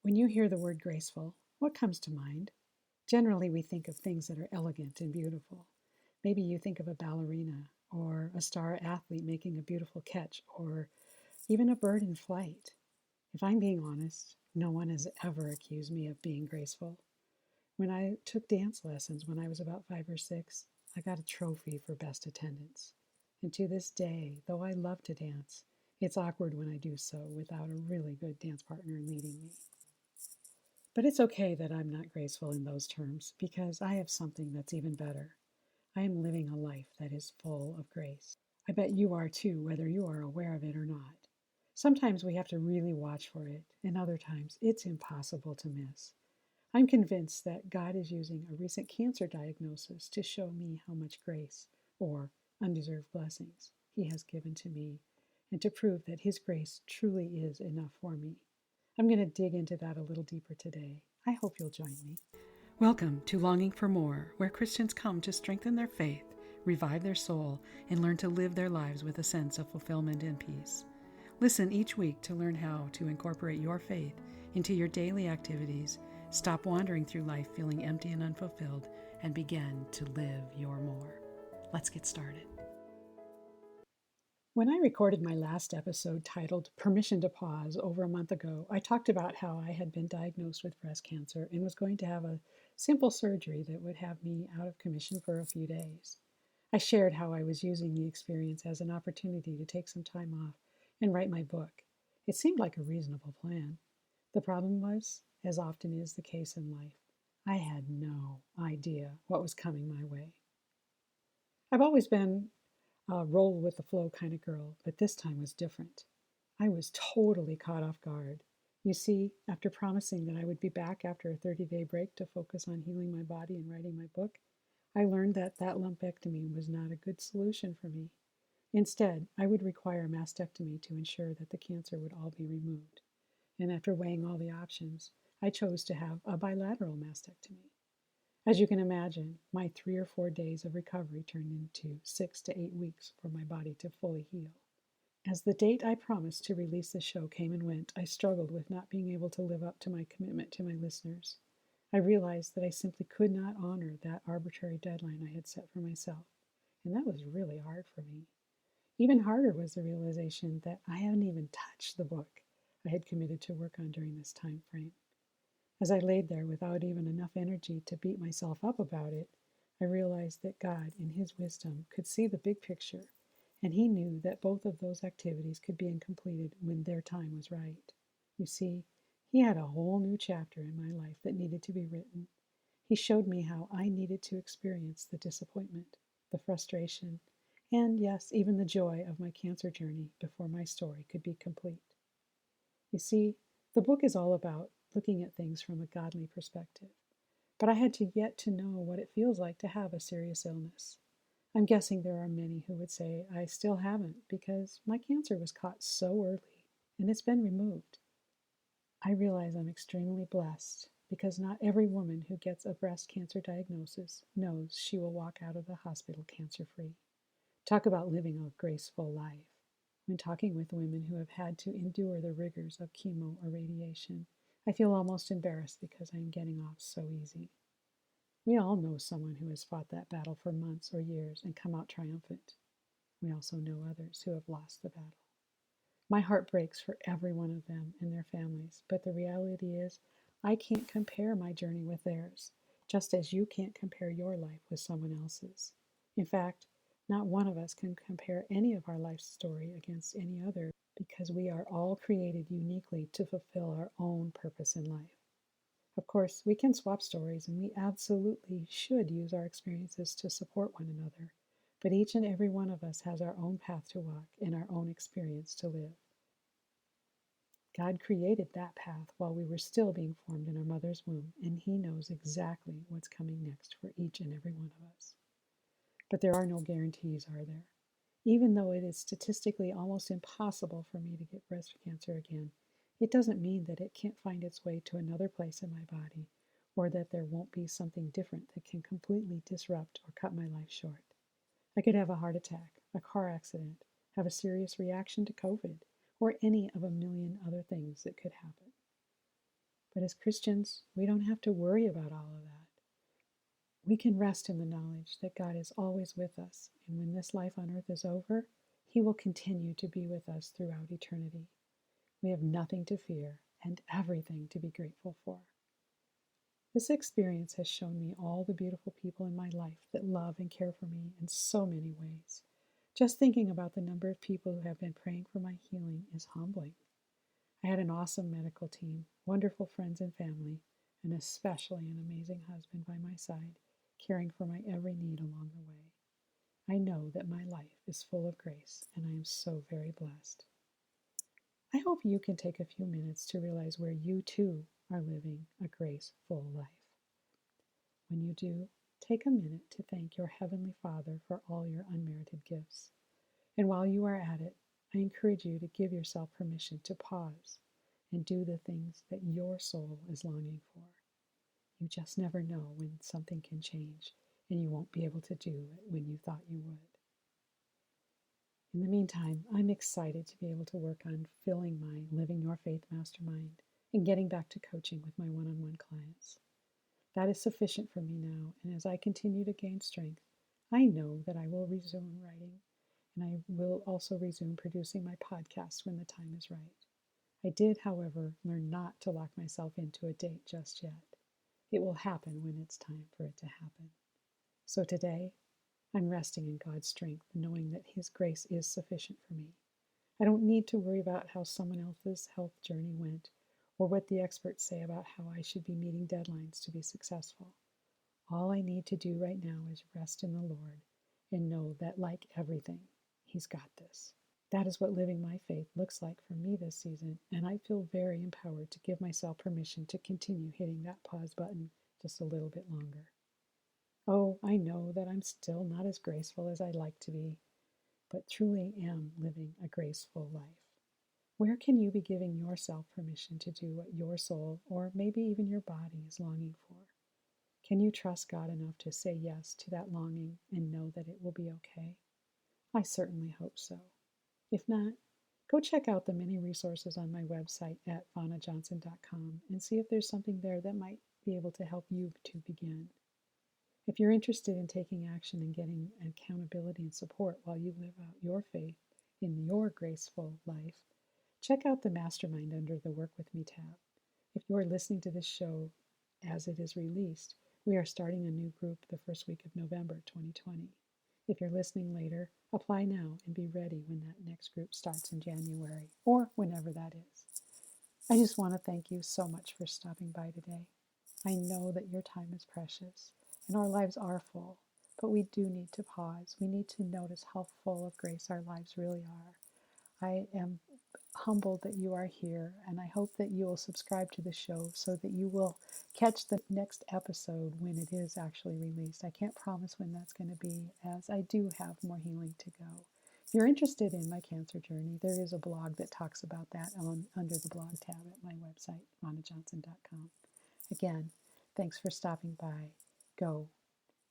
When you hear the word graceful, what comes to mind? Generally, we think of things that are elegant and beautiful. Maybe you think of a ballerina or a star athlete making a beautiful catch or even a bird in flight. If I'm being honest, no one has ever accused me of being graceful. When I took dance lessons when I was about 5 or 6, I got a trophy for best attendance. And to this day, though I love to dance, it's awkward when I do so without a really good dance partner leading me. But it's okay that I'm not graceful in those terms because I have something that's even better. I am living a life that is full of grace. I bet you are too, whether you are aware of it or not. Sometimes we have to really watch for it, and other times it's impossible to miss. I'm convinced that God is using a recent cancer diagnosis to show me how much grace, or undeserved blessings, He has given to me, and to prove that His grace truly is enough for me. I'm going to dig into that a little deeper today. I hope you'll join me. Welcome to Longing for More, where Christians come to strengthen their faith, revive their soul, and learn to live their lives with a sense of fulfillment and peace. Listen each week to learn how to incorporate your faith into your daily activities, stop wandering through life feeling empty and unfulfilled, and begin to live your more. Let's get started. When I recorded my last episode titled Permission to Pause over a month ago, I talked about how I had been diagnosed with breast cancer and was going to have a simple surgery that would have me out of commission for a few days. I shared how I was using the experience as an opportunity to take some time off and write my book. It seemed like a reasonable plan. The problem was, as often is the case in life, I had no idea what was coming my way. I've always been roll with the flow kind of girl, but this time was different. I was totally caught off guard. You see, after promising that I would be back after a 30-day break to focus on healing my body and writing my book, I learned that lumpectomy was not a good solution for me. Instead, I would require a mastectomy to ensure that the cancer would all be removed. And after weighing all the options, I chose to have a bilateral mastectomy. As you can imagine, my 3 or 4 days of recovery turned into 6 to 8 weeks for my body to fully heal. As the date I promised to release the show came and went, I struggled with not being able to live up to my commitment to my listeners. I realized that I simply could not honor that arbitrary deadline I had set for myself, and that was really hard for me. Even harder was the realization that I hadn't even touched the book I had committed to work on during this time frame. As I laid there without even enough energy to beat myself up about it, I realized that God, in His wisdom, could see the big picture, and He knew that both of those activities could be completed when their time was right. You see, He had a whole new chapter in my life that needed to be written. He showed me how I needed to experience the disappointment, the frustration, and yes, even the joy of my cancer journey before my story could be complete. You see, the book is all about looking at things from a godly perspective. But I had to get to know what it feels like to have a serious illness. I'm guessing there are many who would say I still haven't because my cancer was caught so early and it's been removed. I realize I'm extremely blessed because not every woman who gets a breast cancer diagnosis knows she will walk out of the hospital cancer-free. Talk about living a graceful life. When talking with women who have had to endure the rigors of chemo or radiation, I feel almost embarrassed because I am getting off so easy. We all know someone who has fought that battle for months or years and come out triumphant. We also know others who have lost the battle. My heart breaks for every one of them and their families, but the reality is I can't compare my journey with theirs, just as you can't compare your life with someone else's. In fact, not one of us can compare any of our life story against any other because we are all created uniquely to fulfill our own purpose in life. Of course, we can swap stories and we absolutely should use our experiences to support one another, but each and every one of us has our own path to walk and our own experience to live. God created that path while we were still being formed in our mother's womb, and He knows exactly what's coming next for each and every one of us. But there are no guarantees, are there? Even though it is statistically almost impossible for me to get breast cancer again, it doesn't mean that it can't find its way to another place in my body, or that there won't be something different that can completely disrupt or cut my life short. I could have a heart attack, a car accident, have a serious reaction to COVID, or any of a million other things that could happen. But as Christians, we don't have to worry about all of that. We can rest in the knowledge that God is always with us, and when this life on earth is over, He will continue to be with us throughout eternity. We have nothing to fear and everything to be grateful for. This experience has shown me all the beautiful people in my life that love and care for me in so many ways. Just thinking about the number of people who have been praying for my healing is humbling. I had an awesome medical team, wonderful friends and family, and especially an amazing husband by my side, caring for my every need along the way. I know that my life is full of grace, and I am so very blessed. I hope you can take a few minutes to realize where you too are living a graceful life. When you do, take a minute to thank your Heavenly Father for all your unmerited gifts. And while you are at it, I encourage you to give yourself permission to pause and do the things that your soul is longing for. You just never know when something can change and you won't be able to do it when you thought you would. In the meantime, I'm excited to be able to work on filling my Living Your Faith Mastermind and getting back to coaching with my one-on-one clients. That is sufficient for me now, and as I continue to gain strength, I know that I will resume writing, and I will also resume producing my podcast when the time is right. I did, however, learn not to lock myself into a date just yet. It will happen when it's time for it to happen. So today, I'm resting in God's strength, knowing that His grace is sufficient for me. I don't need to worry about how someone else's health journey went or what the experts say about how I should be meeting deadlines to be successful. All I need to do right now is rest in the Lord and know that, like everything, He's got this. That is what living my faith looks like for me this season, and I feel very empowered to give myself permission to continue hitting that pause button just a little bit longer. Oh, I know that I'm still not as graceful as I'd like to be, but truly am living a graceful life. Where can you be giving yourself permission to do what your soul, or maybe even your body, is longing for? Can you trust God enough to say yes to that longing and know that it will be okay? I certainly hope so. If not, go check out the many resources on my website at faunajohnson.com and see if there's something there that might be able to help you to begin. If you're interested in taking action and getting accountability and support while you live out your faith in your graceful life, check out the Mastermind under the Work With Me tab. If you are listening to this show as it is released, we are starting a new group the first week of November 2020. If you're listening later, apply now and be ready when that next group starts in January or whenever that is. I just want to thank you so much for stopping by today. I know that your time is precious and our lives are full, but we do need to pause. We need to notice how full of grace our lives really are. I am humbled that you are here, and I hope that you will subscribe to the show so that you will catch the next episode when it is actually released. I can't promise when that's going to be, as I do have more healing to go. If you're interested in my cancer journey, there is a blog that talks about that under the blog tab at my website, faunajohnson.com. Again, thanks for stopping by. Go,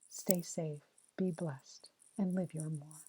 stay safe, be blessed, and live your more.